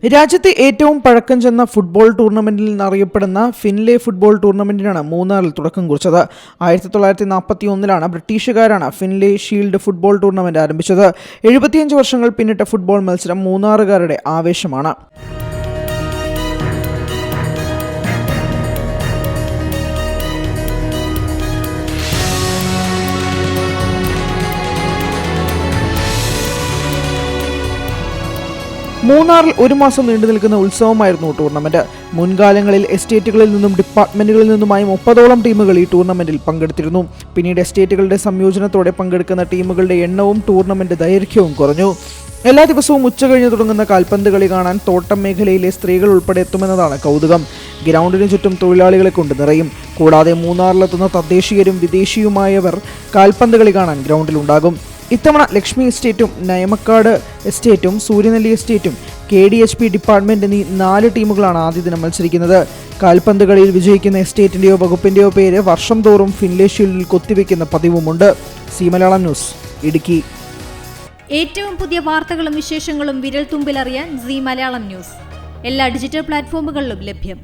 രാജ്യത്തെ ഏറ്റവും പഴക്കം ചെന്ന ഫുട്ബോൾ ടൂർണമെന്റിൽ നിന്നറിയപ്പെടുന്ന ഫിൻലേ ഫുട്ബോൾ ടൂർണമെന്റിനാണ് മൂന്നാറിൽ തുടക്കം കുറിച്ചത്. 1941 ബ്രിട്ടീഷുകാരാണ് ഫിൻലേ ഷീൽഡ് ഫുട്ബോൾ ടൂർണമെന്റ് ആരംഭിച്ചത്. 75 വർഷങ്ങൾ പിന്നിട്ട ഫുട്ബോൾ മത്സരം മൂന്നാറുകാരുടെ ആവേശമാണ്. മൂന്നാറിൽ ഒരു മാസം നീണ്ടു നിൽക്കുന്ന ഉത്സവമായിരുന്നു ടൂർണമെന്റ്. മുൻകാലങ്ങളിൽ എസ്റ്റേറ്റുകളിൽ നിന്നും ഡിപ്പാർട്ട്മെന്റുകളിൽ നിന്നുമായി 30ഓളം ടീമുകൾ ഈ ടൂർണമെന്റിൽ പങ്കെടുത്തിരുന്നു. പിന്നീട് എസ്റ്റേറ്റുകളുടെ സംയോജനത്തോടെ പങ്കെടുക്കുന്ന ടീമുകളുടെ എണ്ണവും ടൂർണമെന്റ് ദൈർഘ്യവും കുറഞ്ഞു. എല്ലാ ദിവസവും ഉച്ചകഴിഞ്ഞ് തുടങ്ങുന്ന കാൽപന്ത് കളി കാണാൻ തോട്ടം മേഖലയിലെ സ്ത്രീകൾ ഉൾപ്പെടെ എത്തുമെന്നതാണ് കൗതുകം. ഗ്രൗണ്ടിന് ചുറ്റും തൊഴിലാളികളെ കൊണ്ട് നിറയും. കൂടാതെ മൂന്നാറിലെത്തുന്ന തദ്ദേശീയരും വിദേശിയുമായവർ കാൽപന്ത് കളി കാണാൻ ഗ്രൗണ്ടിലുണ്ടാകും. ഇത്തവണ ലക്ഷ്മി എസ്റ്റേറ്റും നയമക്കാട് എസ്റ്റേറ്റും സൂര്യനെല്ലി എസ്റ്റേറ്റും KDHP ഡിപ്പാർട്ട്മെന്റ് എന്നീ 4 ടീമുകളാണ് ആദ്യ ദിനം മത്സരിക്കുന്നത്. കാൽപന്ത് കളിയിൽ വിജയിക്കുന്ന എസ്റ്റേറ്റിന്റെയോ വകുപ്പിന്റെയോ പേര് വർഷം തോറും ഫിൻലേ ഷീൽഡിൽ കൊത്തിവെക്കുന്ന പതിവുമുണ്ട്. C Malayalam news, Idukki. ഏറ്റവും പുതിയ വാർത്തകളും വിശേഷങ്ങളും വിരൽ തുമ്പിലറിയാൻ സി മലയാളം ന്യൂസ് എല്ലാ ഡിജിറ്റൽ പ്ലാറ്റ്ഫോമുകളിലും ലഭ്യം.